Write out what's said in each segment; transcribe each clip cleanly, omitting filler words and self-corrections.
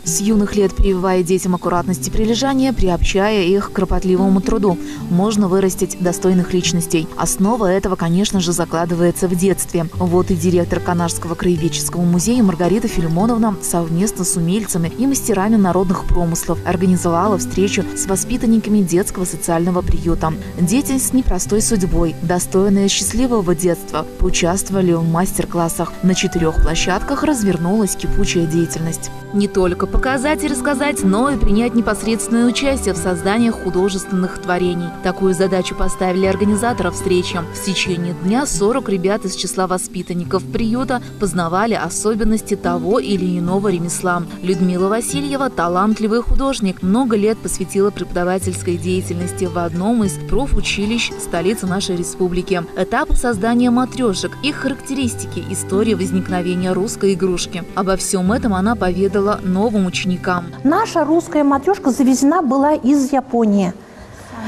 С юных лет прививая детям аккуратность и прилежание, приобщая их к кропотливому труду, можно вырастить достойных личностей. Основа этого, конечно же, закладывается в детстве. Вот и директор Канашского краеведческого музея Маргарита Филимоновна совместно с умельцами и мастерами народных промыслов организовала встречу с воспитанниками детского социального приюта. Дети с непростой судьбой, достойные счастливого детства, поучаствовали в мастер-классах. На 4 площадках развернулась кипучая деятельность. Не только показать и рассказать, но и принять непосредственное участие в создании художественных творений. Такую задачу поставили организаторы встречи. В течение дня 40 ребят из числа воспитанников приюта познавали особенности того или иного ремесла. Людмила Васильева – талантливый художник. Много лет посвятила преподавательской деятельности в одном из профучилищ столицы нашей республики. Этапы создания матрешек, их характеристики, история возникновения русской игрушки. Обо всем этом она поведала новым ученикам. Наша русская матрешка завезена была из Японии.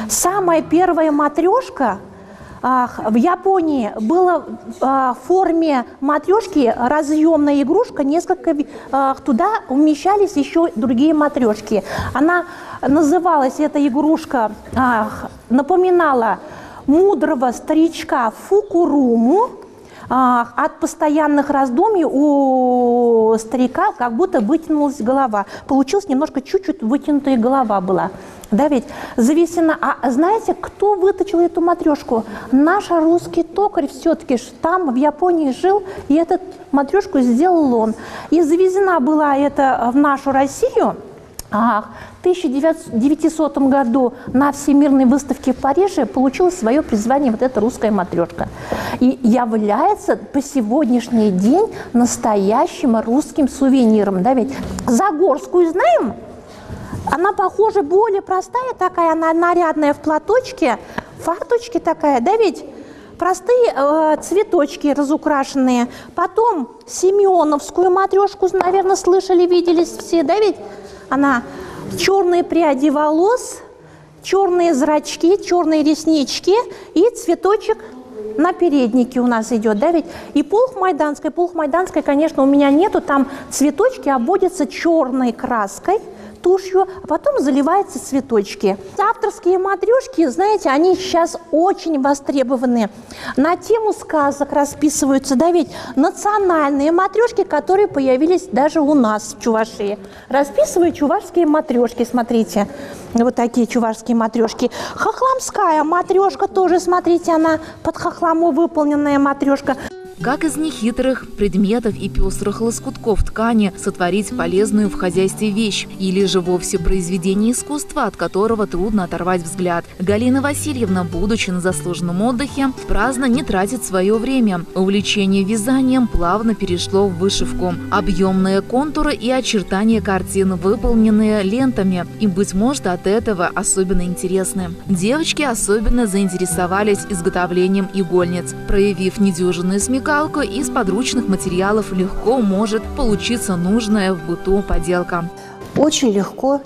Самая первая матрешка в Японии была в форме матрешки, разъемная игрушка, туда умещались еще другие матрешки. Она называлась, эта игрушка, напоминала мудрого старичка Фукуруму. От постоянных раздумий у старика как будто вытянулась голова. Получилась немножко чуть-чуть вытянутая голова была. Да, ведь завесена. А знаете, кто выточил эту матрешку? Наш русский токарь все-таки там в Японии жил, и эту матрешку сделал он. И завезена была это в нашу Россию. В 1900 году на Всемирной выставке в Париже получила свое призвание вот эта русская матрешка. И является по сегодняшний день настоящим русским сувениром. Да, ведь Загорскую знаем? Она, похоже, более простая такая, она нарядная в платочке, фарточке такая, да ведь? Простые цветочки разукрашенные. Потом Семеновскую матрешку, наверное, слышали, видели все, да ведь? Она черные пряди волос, черные зрачки, черные реснички и цветочек на переднике у нас идет, да ведь? И полх майданская, конечно, у меня нету, там цветочки обводятся черной краской, тушью, а потом заливаются цветочки. Авторские матрешки, знаете, они сейчас очень востребованы. На тему сказок расписываются, да ведь, национальные матрешки, которые появились даже у нас в Чувашии. Расписывают чувашские матрешки, смотрите. Вот такие чувашские матрешки. Хохломская матрешка тоже, смотрите, она под хохлому выполненная матрешка. Как из нехитрых предметов и пестрых лоскутков ткани сотворить полезную в хозяйстве вещь, или же вовсе произведение искусства, от которого трудно оторвать взгляд. Галина Васильевна, будучи на заслуженном отдыхе, праздно не тратит свое время. Увлечение вязанием плавно перешло в вышивку. Объемные контуры и очертания картин, выполненные лентами, и, быть может, от этого особенно интересны. Девочки особенно заинтересовались изготовлением игольниц. Проявив недюжинную смекалку, из подручных материалов легко может получиться нужная в быту поделка. Очень легко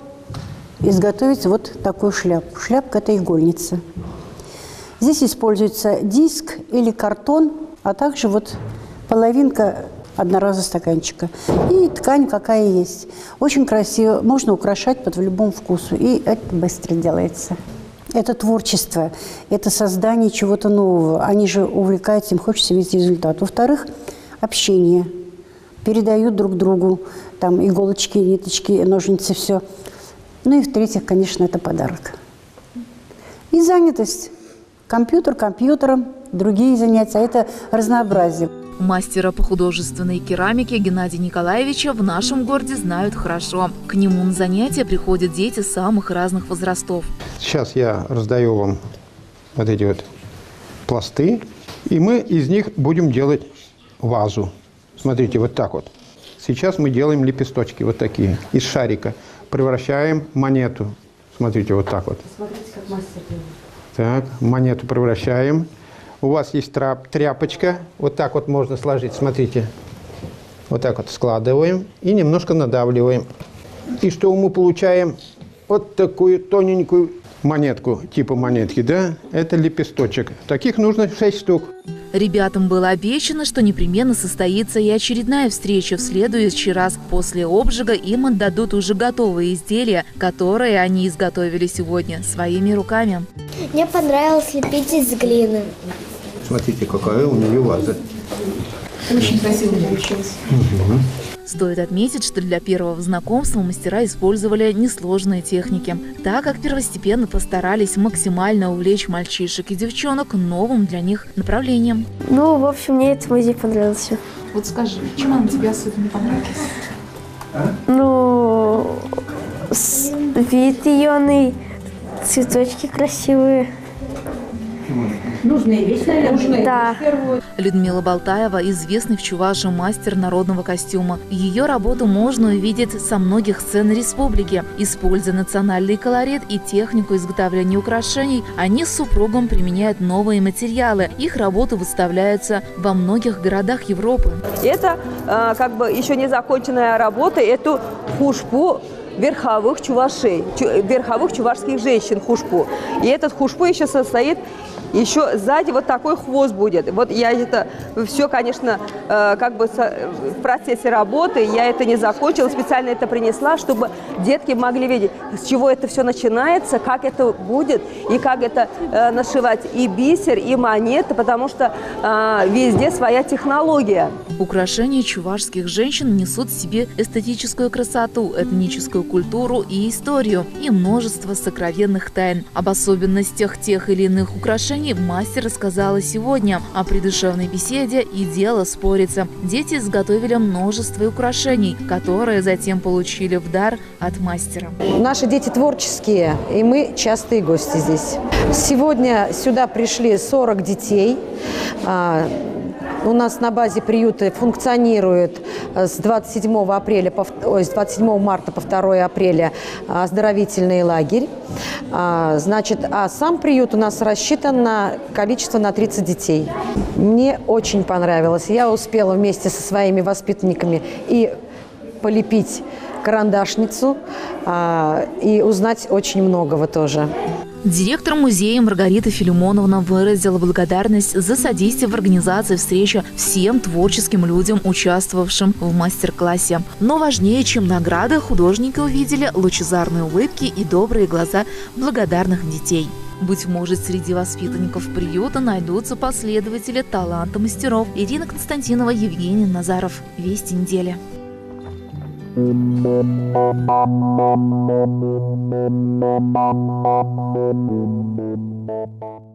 изготовить вот такую шляпу. Шляпка – это игольница. Здесь используется диск или картон, а также вот половинка одноразового стаканчика. И ткань какая есть. Очень красиво. Можно украшать под любому вкусу. И это быстро делается. Это творчество, это создание чего-то нового. Они же увлекаются, им хочется видеть результат. Во-вторых, общение. Передают друг другу там иголочки, ниточки, ножницы, все. Ну и в-третьих, конечно, это подарок. И занятость. Компьютер компьютером, другие занятия. Это разнообразие. Мастера по художественной керамике Геннадия Николаевича в нашем городе знают хорошо. К нему на занятия приходят дети самых разных возрастов. Сейчас я раздаю вам вот эти вот пласты, и мы из них будем делать вазу. Смотрите, вот так вот. Сейчас мы делаем лепесточки вот такие из шарика. Превращаем монету. Смотрите, вот так вот. Смотрите, как мастер делает. Так, монету превращаем. У вас есть тряпочка, вот так вот можно сложить, смотрите. Вот так вот складываем и немножко надавливаем. И что мы получаем? Вот такую тоненькую монетку, типа монетки, да, это лепесточек. Таких нужно 6 штук. Ребятам было обещано, что непременно состоится и очередная встреча в следующий раз. После обжига им отдадут уже готовые изделия, которые они изготовили сегодня своими руками. Мне понравилось лепить из глины. Смотрите, какая у нее ваза. Очень красиво получилось. Стоит отметить, что для первого знакомства мастера использовали несложные техники, так как первостепенно постарались максимально увлечь мальчишек и девчонок новым для них направлением. Ну, в общем, мне этот музей понравился. Вот скажи, чем она тебе особенно понравилась? Ну, вид ее, цветочки красивые. Нужные вещи, наверное. Да. Людмила Болтаева – известный в Чувашии мастер народного костюма. Ее работу можно увидеть со многих сцен республики. Используя национальный колорит и технику изготовления украшений, они с супругом применяют новые материалы. Их работы выставляются во многих городах Европы. Это как бы еще не законченная работа, эту хушпу верховых чувашей, верховых чувашских женщин хушпу. И этот хушпу еще состоит, еще сзади вот такой хвост будет. Вот я это все, конечно, как бы в процессе работы, я это не закончила, специально это принесла, чтобы детки могли видеть, с чего это все начинается, как это будет, и как это нашивать и бисер, и монеты, потому что везде своя технология. Украшения чувашских женщин несут в себе эстетическую красоту, этническую культуру и историю, и множество сокровенных тайн. Об особенностях тех или иных украшений мастер рассказала сегодня. О придушевной беседе и дело спорится. Дети изготовили множество украшений, которые затем получили в дар от мастера. Наши дети творческие, и мы частые гости здесь. Сегодня сюда пришли 40 детей. У нас на базе приюта функционирует с 27 марта по 2 апреля оздоровительный лагерь. Значит, а сам приют у нас рассчитан на количество на 30 детей. Мне очень понравилось. Я успела вместе со своими воспитанниками и полепить карандашницу, и узнать очень многого тоже. Директор музея Маргарита Филимоновна выразила благодарность за содействие в организации встречи всем творческим людям, участвовавшим в мастер-классе. Но важнее, чем награды, художники увидели лучезарные улыбки и добрые глаза благодарных детей. Быть может, среди воспитанников приюта найдутся последователи таланта мастеров. Ирина Константинова, Евгений Назаров. Вести недели. Thank you.